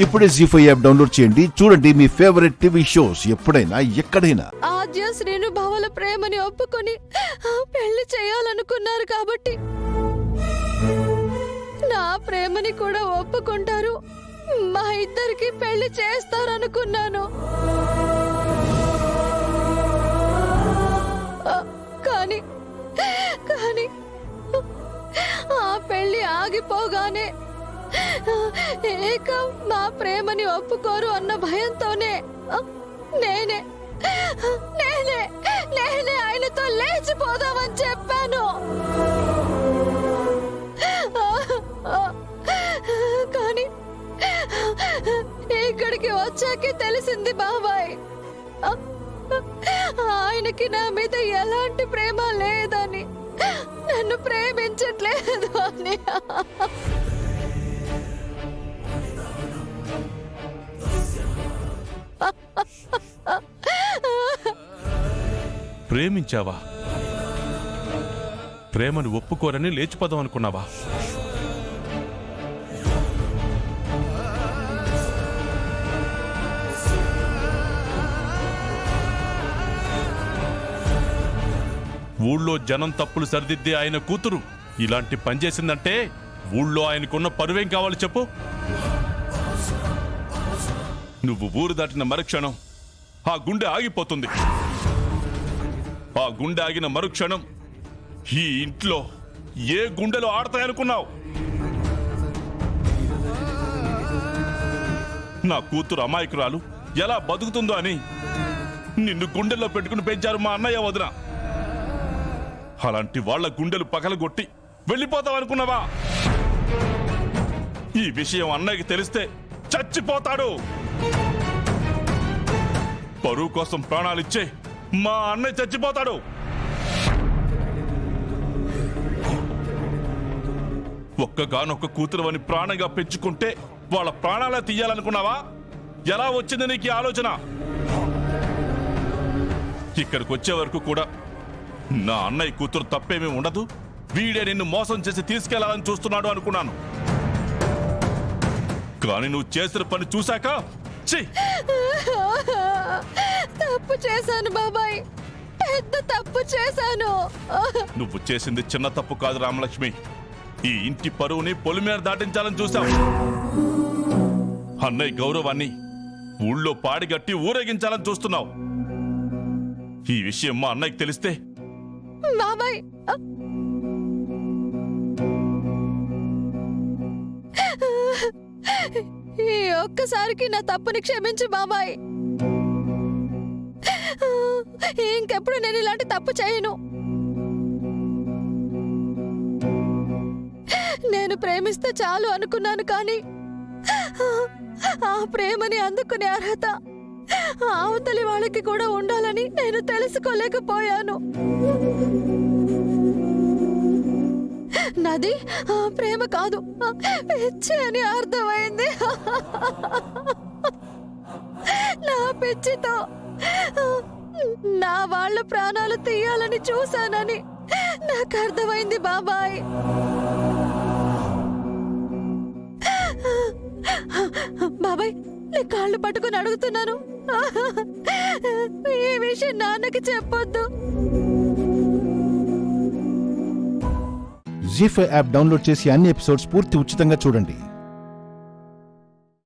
ఇప్పుడే జీ5 app download చేయండి. చూడండి మీ ఫేవరెట్ టీవీ షోస్ ఎప్పుడైనా ఎక్కడైనా. ఆద్య శ్రీను భావల ప్రేమని ఒప్పుకొని పెళ్లి చేయాలనుకున్నారు కాబట్టి నా ప్రేమని కూడా ఒప్పుకుంటారు, మా ఇద్దరికి పెళ్లి చేస్తారనుకున్నాను. కానీ కానీ ఆ పెళ్లి ఆగిపోగానే ఏక మా ప్రేమని ఒప్పుకోరు అన్న భయంతోనే నేనే నేనే నేనే ఆయనతో లేచిపోదామని చెప్పాను. కానీ ఇక్కడికి వచ్చాకే తెలిసింది బాబాయ్, ఆయనకి నా మీద ఎలాంటి ప్రేమ లేదని, నన్ను ప్రేమించట్లేదు అని. ప్రేమించావా? ప్రేమను ఒప్పుకోరని లేచిపోదాం అనుకున్నావా? ఊళ్ళో జనం తప్పులు సరిదిద్దే ఆయన కూతురు ఇలాంటి పని చేసిందంటే ఊళ్ళో ఆయనకున్న పరువేం కావాలి చెప్పు? నువ్వు ఊరు దాటిన మరుక్షణం ఆ గుండె ఆగిపోతుంది. ఆ గుండె ఆగిన మరుక్షణం ఈ ఇంట్లో ఏ గుండెలు ఆడతాయనుకున్నావు? నా కూతురు అమాయకురాలు ఎలా బతుకుతుందో అని నిన్ను గుండెల్లో పెట్టుకుని పెంచారు మా అన్నయ్య వదిన. అలాంటి వాళ్ళ గుండెలు పగలగొట్టి వెళ్ళిపోతావనుకున్నావా? ఈ విషయం అన్నయ్యకి తెలిస్తే చచ్చిపోతాడు. పరువు కోసం ప్రాణాలిచ్చే మా అన్నయ్య చచ్చిపోతాడు. ఒక్కగానొక్క కూతురు అని ప్రాణంగా పెంచుకుంటే వాళ్ళ ప్రాణాలే తీయాలనుకున్నావా? ఎలా వచ్చింది నీకు ఈ ఆలోచన? ఇక్కడికి వచ్చే వరకు కూడా నా అన్నయ్య కూతురు తప్పేమీ ఉండదు, వీడే నిన్ను మోసం చేసి తీసుకెళ్లాలని చూస్తున్నాడు అనుకున్నాను. కానీ నువ్వు చేసిన పని చూశాక తప్పు చేశాను బాబాయ్, పెద్ద తప్పు చేశాను. నువ్వు చేసింది చిన్న తప్పు కాదు రామలక్ష్మి. ఈ ఇంటి పరువుని పొలిమేర దాటించాలని చూశావు. అన్నయ్య గౌరవాన్ని ఊళ్ళో పాడిగట్టి ఊరేగించాలని చూస్తున్నావు. ఈ విషయం మా అన్నయ్యకి తెలిస్తే బాబాయ్, ఈ ఒక్కసారికి నా తప్పుని క్షమించు బాబాయ్. ఇంకెప్పుడు నేను ఇలాంటి తప్పు చేయను. నేను ప్రేమిస్తే చాలు అనుకున్నాను, కానీ ఆ ప్రేమని అందుకునే అర్హత అవతలి వాళ్ళకి కూడా ఉండాలని నేను తెలుసుకోలేకపోయాను. నాది ప్రేమ కాదు, పిచ్చి అని అర్థమైంది. నా పిచ్చితో నా వాళ్ళ ప్రాణాలు తీయాలని చూశానని నాకు అర్థమైంది బాబాయ్. బాబాయ్, నీ కాళ్ళు పట్టుకుని అడుగుతున్నాను, ఈ విషయం నాన్నకి చెప్పొద్దు. జీ5 యాప్ డౌన్లోడ్ చేసి అన్ని ఎపిసోడ్స్ పూర్తి ఉచితంగా చూడండి.